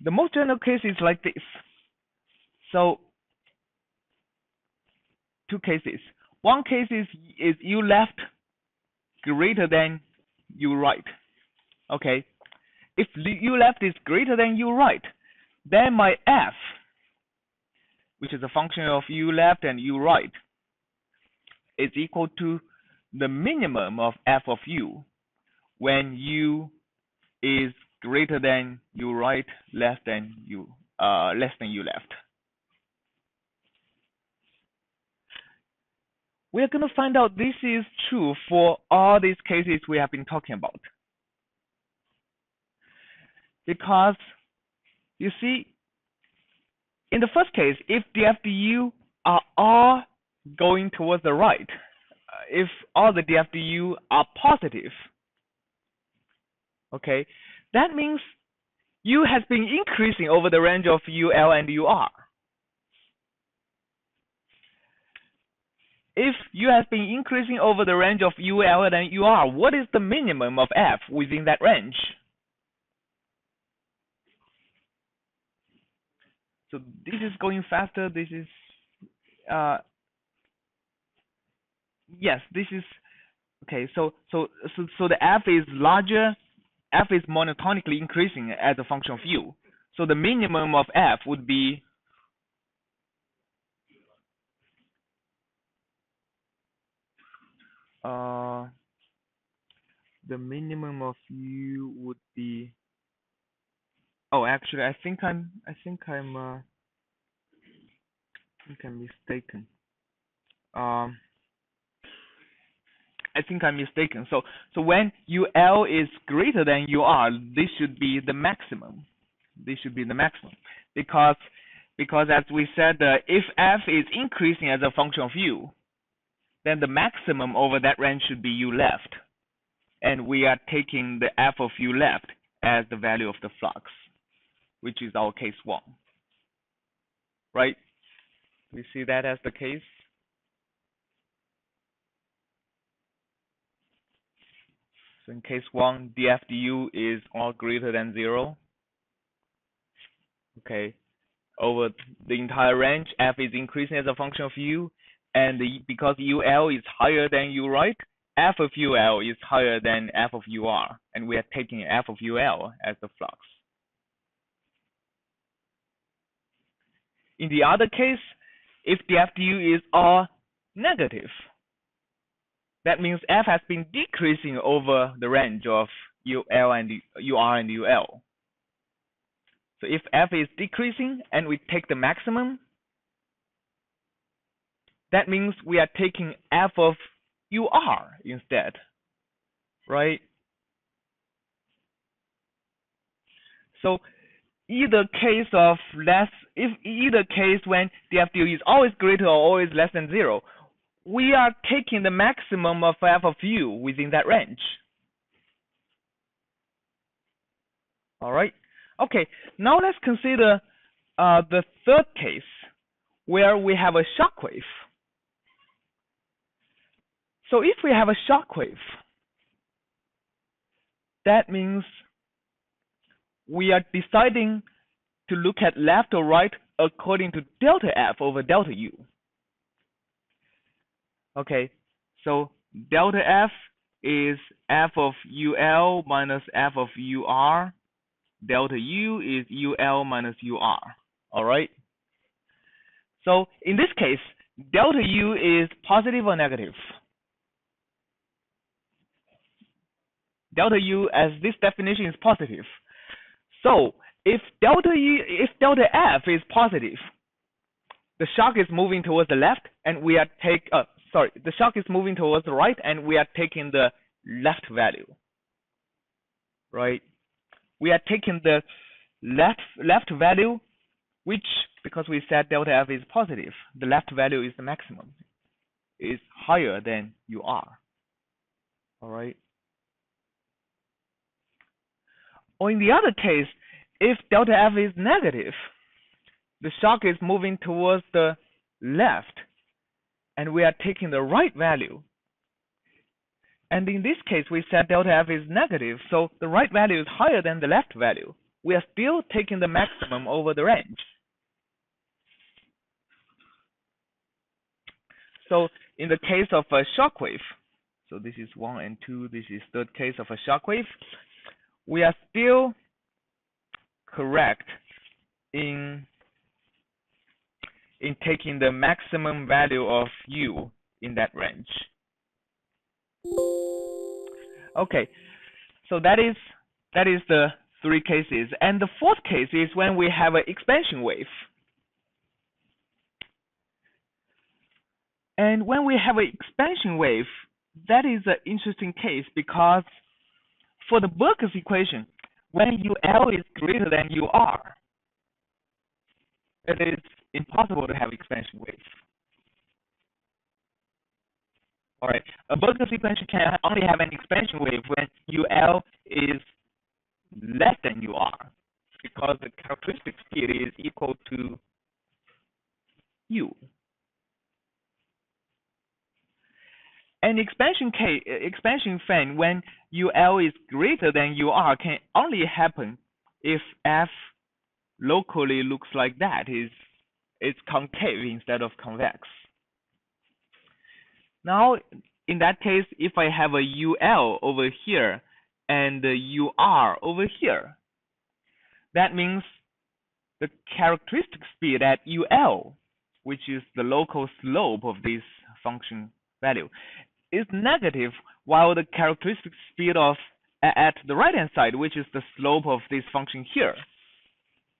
The most general case is like this. So, two cases. One case is u left greater than u right. Okay. If u left is greater than u right, then my f, which is a function of u left and u right, is equal to the minimum of f of u when u is greater than u right, less than u left. We're going to find out this is true for all these cases we have been talking about. Because, you see, in the first case, if df du are all going towards the right, if all the df du are positive, okay, that means u has been increasing over the range of ul and ur. If u has been increasing over the range of ul and ur, what is the minimum of f within that range? So this is going faster. This is, yes, this is, okay, so the f is larger, f is monotonically increasing as a function of u. So the minimum of f would be the minimum of u would be, oh, actually, I think I'm mistaken. I think I'm mistaken. So when ul is greater than ur, this should be the maximum. This should be the maximum because as we said, if f is increasing as a function of u, then the maximum over that range should be u left, and we are taking the f of u left as the value of the flux, which is our case 1, right? We see that as the case. So in case 1, df du is all greater than 0. Okay, over the entire range, f is increasing as a function of u, and because ul is higher than u right, f of ul is higher than f of ur, and we are taking f of ul as the flux. In the other case, if df du is all negative, that means f has been decreasing over the range of ur and ul. So if f is decreasing and we take the maximum, that means we are taking f of ur instead, right? So either case when df du is always greater or always less than 0, we are taking the maximum of f of u within that range. All right. Okay. Now let's consider the third case where we have a shock wave. So if we have a shock wave, that means we are deciding to look at left or right according to delta f over delta u. Okay, so delta f is f of ul minus f of ur. Delta u is ul minus ur. All right. So in this case, delta u is positive or negative? Delta u, as this definition, is positive. So if delta f is positive, the shock is moving towards the left, and we are the shock is moving towards the right, and we are taking the left value, right? We are taking the left value, which, because we said delta f is positive, the left value is the maximum, is higher than ur. All right. Or in the other case, if delta f is negative, the shock is moving towards the left, and we are taking the right value. And in this case, we said delta f is negative, so the right value is higher than the left value. we are still taking the maximum over the range. So in the case of a shock wave, so this is 1 and 2, this is third case of a shock wave, we are still correct in taking the maximum value of u in that range. Okay, so that is the 3 cases. And the 4th case is when we have an expansion wave. And when we have an expansion wave, that is an interesting case because for the Burker's equation, when UL is greater than UR, it is impossible to have expansion wave. All right, a Burker's equation can only have an expansion wave when UL is less than UR, because the characteristic speed is equal to U. An expansion fan when UL is greater than UR can only happen if F locally looks like that, it's concave instead of convex. Now, in that case, if I have a UL over here and a UR over here, that means the characteristic speed at UL, which is the local slope of this function value, is negative, while the characteristic speed of at the right-hand side, which is the slope of this function here,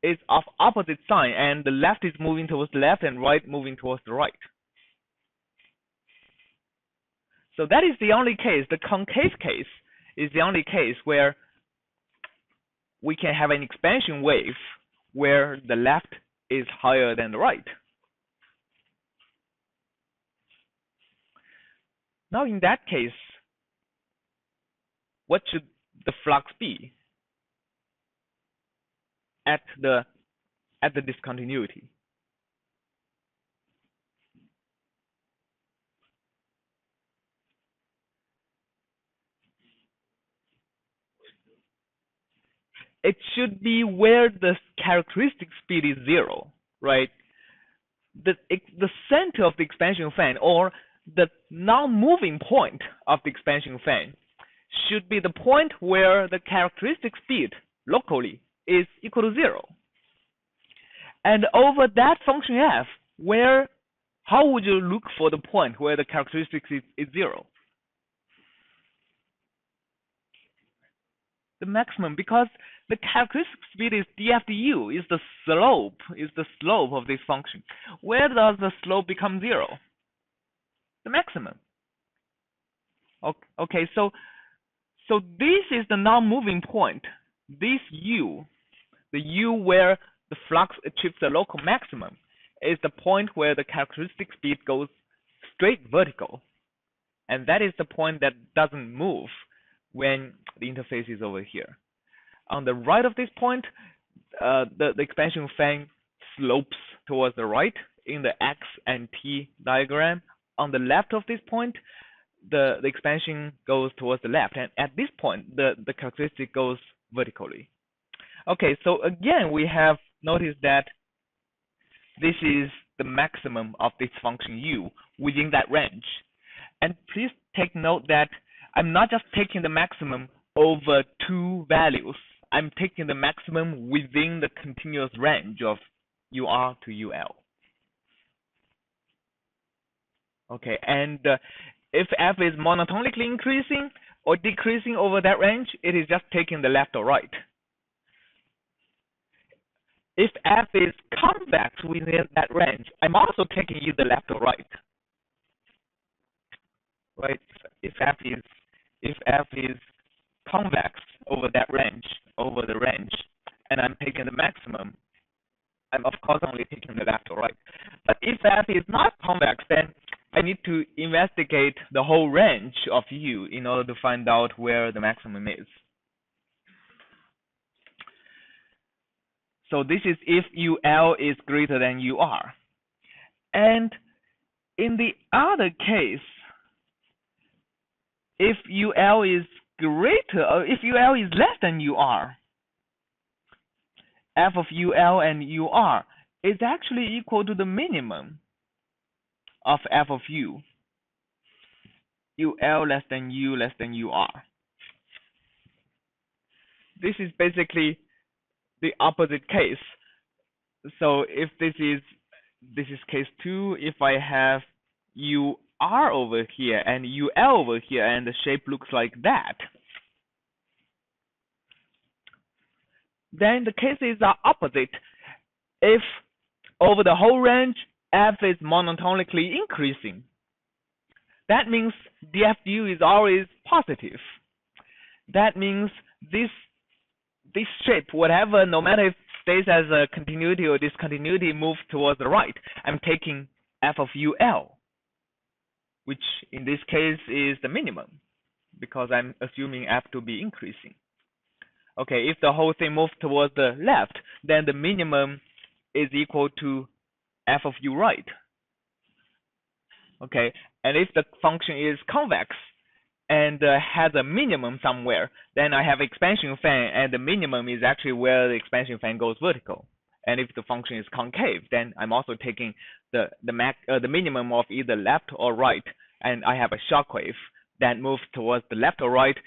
is of opposite sign, and the left is moving towards the left and right moving towards the right. So that is the only case, the concave case is the only case where we can have an expansion wave where the left is higher than the right. Now in that case, what should the flux be at the discontinuity? It should be where the characteristic speed is 0, right? The center of the expansion fan, or the non-moving point of the expansion fan, should be the point where the characteristic speed locally is equal to 0. And over that function f, how would you look for the point where the characteristic is 0? The maximum, because the characteristic speed is df du, is the slope of this function. Where does the slope become 0? The maximum. Okay, so this is the non-moving point. This u, the u where the flux achieves the local maximum, is the point where the characteristic speed goes straight vertical, and that is the point that doesn't move when the interface is over here. On the right of this point, the expansion fan slopes towards the right in the x and t diagram. On the left of this point, the expansion goes towards the left, and at this point, the characteristic goes vertically. Okay, so again, we have noticed that this is the maximum of this function u within that range. And please take note that I'm not just taking the maximum over 2 values. I'm taking the maximum within the continuous range of UR to UL. Okay, and if f is monotonically increasing or decreasing over that range, it is just taking the left or right. If f is convex within that range, I'm also taking either left or right. Right? If f is convex over that range, over the range, and I'm taking the maximum, I'm of course only taking the left or right. But if f is not convex, then I need to investigate the whole range of u in order to find out where the maximum is. So this is if UL is greater than UR. And in the other case, if UL is greater, or if UL is less than UR, f of ul and ur is actually equal to the minimum of f of u, ul less than u less than ur. This is basically the opposite case. So if this is case 2, if I have ur over here and ul over here and the shape looks like that, then the cases are opposite. If over the whole range f is monotonically increasing, that means df du is always positive. That means this shape, whatever, no matter if it stays as a continuity or discontinuity, moves towards the right. I'm taking f of ul, which in this case is the minimum, because I'm assuming f to be increasing. Okay, if the whole thing moves towards the left, then the minimum is equal to f of u right. Okay, and if the function is convex and has a minimum somewhere, then I have expansion fan, and the minimum is actually where the expansion fan goes vertical. And if the function is concave, then I'm also taking the minimum of either left or right, and I have a shockwave that moves towards the left or right,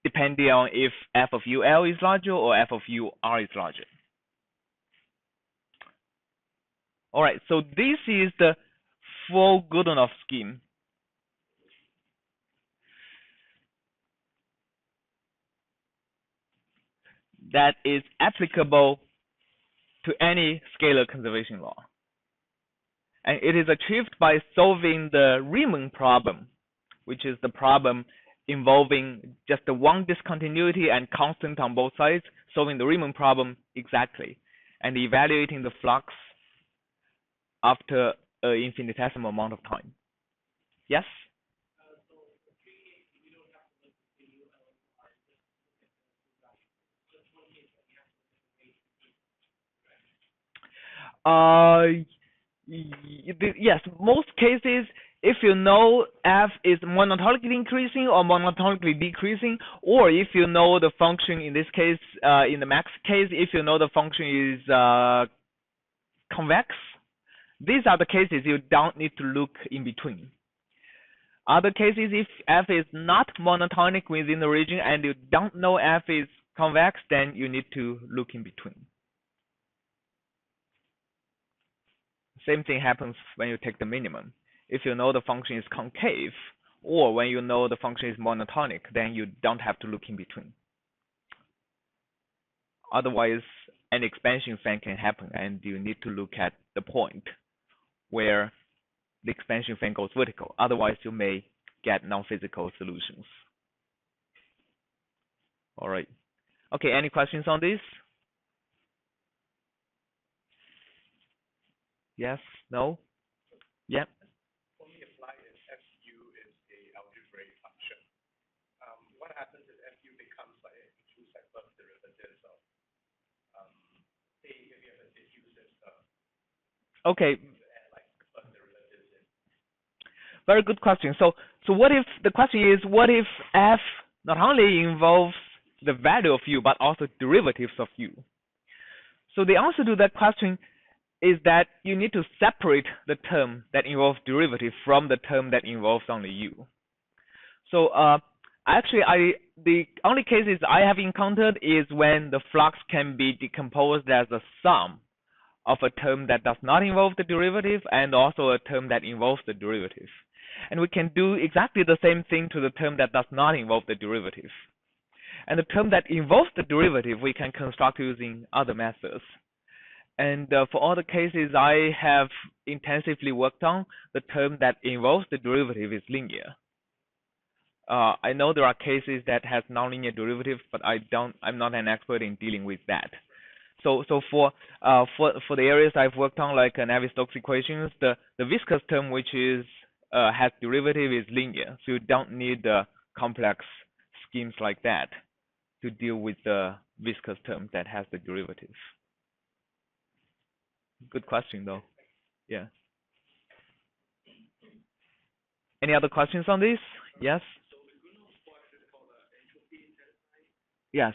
depending on if f of ul is larger or f of ur is larger. All right, so this is the full Godunov scheme. That is applicable to any scalar conservation law. And it is achieved by solving the Riemann problem, which is the problem involving just the one discontinuity and constant on both sides, solving the Riemann problem exactly, and evaluating the flux after an infinitesimal amount of time. Yes? Yes, most cases, if you know f is monotonically increasing or monotonically decreasing, or if you know the function, in this case, in the max case, if you know the function is convex, these are the cases you don't need to look in between. Other cases, if f is not monotonic within the region and you don't know f is convex, then you need to look in between. Same thing happens when you take the minimum. If you know the function is concave, or when you know the function is monotonic, then you don't have to look in between. Otherwise, an expansion fan can happen, and you need to look at the point where the expansion fan goes vertical. Otherwise, you may get non-physical solutions. All right. Okay, any questions on this? Yes? No? Yep. Only apply if fu is a algebraic function. What happens if fu becomes like a two first derivative of, say, if you have a diffuse system? Okay. Like first derivatives in. Very good question. So what if the question is, what if f not only involves the value of u but also derivatives of u? So the answer to that question is that you need to separate the term that involves derivative from the term that involves only u. So actually, the only cases I have encountered is when the flux can be decomposed as a sum of a term that does not involve the derivative and also a term that involves the derivative. And we can do exactly the same thing to the term that does not involve the derivative. And the term that involves the derivative, we can construct using other methods. And for all the cases I have intensively worked on, the term that involves the derivative is linear. I know there are cases that has nonlinear derivatives, but I'm not an expert in dealing with that. So for the areas I've worked on, like Navier-Stokes equations, the viscous term which is has derivative is linear. So you don't need complex schemes like that to deal with the viscous term that has the derivative. Good question, though. Yeah. Any other questions on this? Yes? So the Godunov flux is called entropy intensity? Yes.